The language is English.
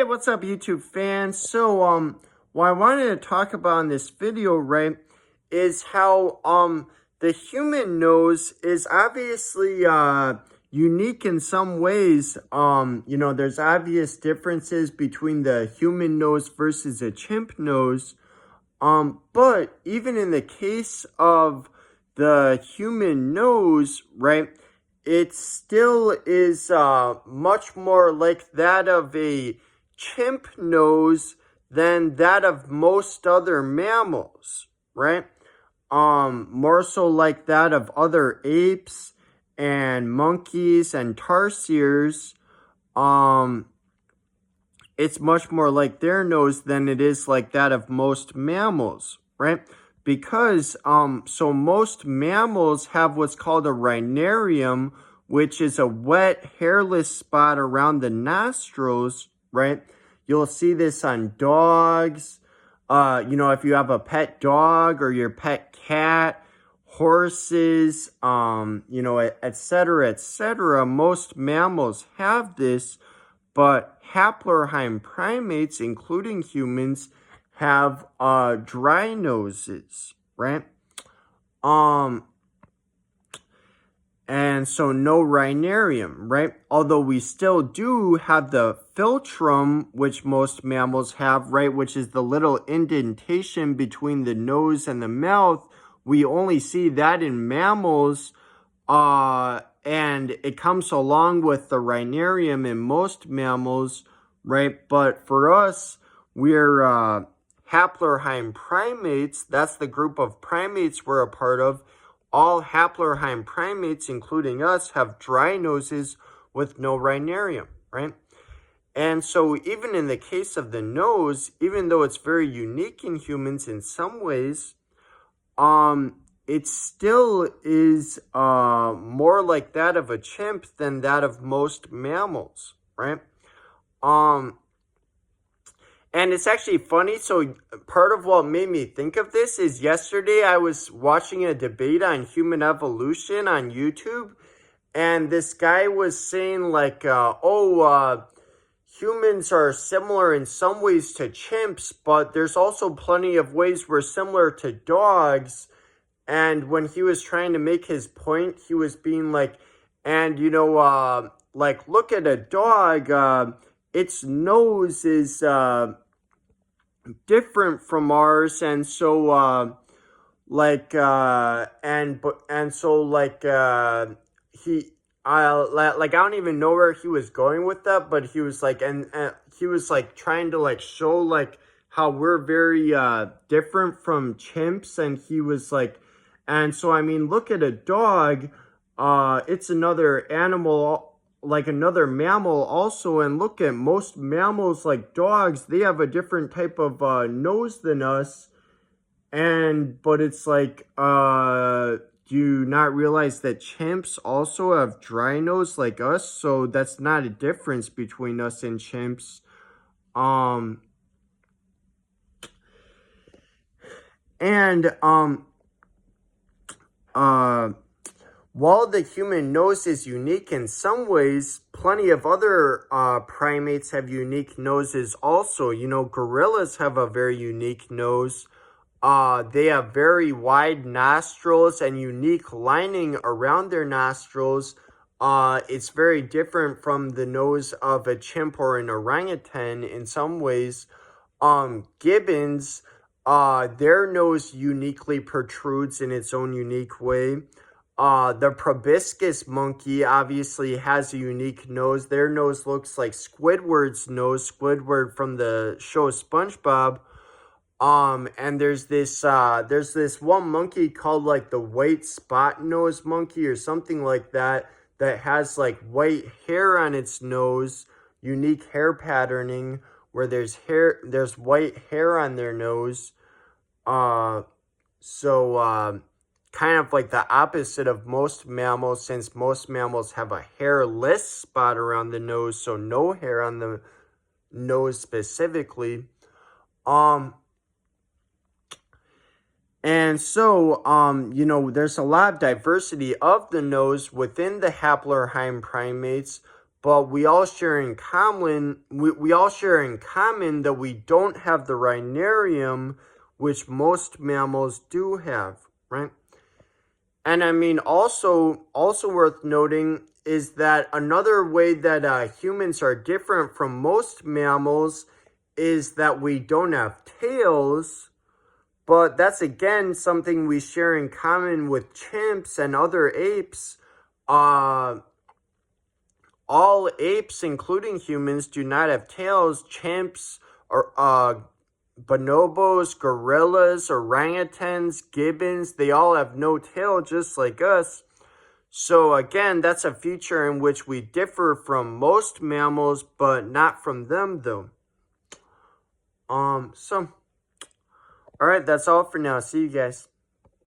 Hey, what's up, YouTube fans? So, what I wanted to talk about in this video, right, is how, the human nose is obviously, unique in some ways. There's obvious differences between the human nose versus a chimp nose. But even in the case of the human nose, right, it still is, much more like that of a chimp nose than that of most other mammals, right? More so like that of other apes and monkeys and tarsiers. It's much more like their nose than it is like that of most mammals, right? Because, so most mammals have what's called a rhinarium, which is a wet, hairless spot around the nostrils, right? You'll see this on dogs. If you have a pet dog or your pet cat, horses, et cetera, most mammals have this, but haplorhine primates, including humans, have dry noses, right? And so no rhinarium, right? Although we still do have the philtrum, which most mammals have, right? Which is the little indentation between the nose and the mouth. We only see that in mammals, and it comes along with the rhinarium in most mammals, right? But for us, we're haplorhine primates. That's the group of primates we're a part of. All haplorhine primates, including us, have dry noses with no rhinarium, right? And so even in the case of the nose, even though it's very unique in humans in some ways, it still is more like that of a chimp than that of most mammals, right? And it's actually funny. So part of what made me think of this is yesterday I was watching a debate on human evolution on YouTube. And this guy was saying like, humans are similar in some ways to chimps, but there's also plenty of ways we're similar to dogs. And when he was trying to make his point, he was being like, and look at a dog, its nose is different from ours, and so I don't even know where he was going with that, but he was like, and he was like trying to like show like how we're very different from chimps, and he was like, and so I mean, look at a dog, it's another animal, like another mammal also, and look at most mammals like dogs, they have a different type of nose than us. But it's like, do you not realize that chimps also have dry nose like us? So that's not a difference between us and chimps. While the human nose is unique in some ways, plenty of other primates have unique noses also. Gorillas have a very unique nose. They have very wide nostrils and unique lining around their nostrils. It's very different from the nose of a chimp or an orangutan in some ways. Gibbons, their nose uniquely protrudes in its own unique way. The proboscis monkey obviously has a unique nose. Their nose looks like Squidward's nose, Squidward from the show SpongeBob. And there's this one monkey called like the white spot nose monkey or something like that, that has like white hair on its nose, unique hair patterning where there's white hair on their nose. Kind of like the opposite of most mammals, since most mammals have a hairless spot around the nose, so no hair on the nose specifically. And so, there's a lot of diversity of the nose within the haplorhine primates, but we all share in common that we don't have the rhinarium, which most mammals do have, right? And I mean, also worth noting is that another way that humans are different from most mammals is that we don't have tails, but that's again something we share in common with chimps and other apes. All apes, including humans, do not have tails. Chimps or bonobos, gorillas, orangutans, gibbons, they all have no tail just like us. So again, that's a feature in which we differ from most mammals, but not from them though. All right, that's all for now. See you guys.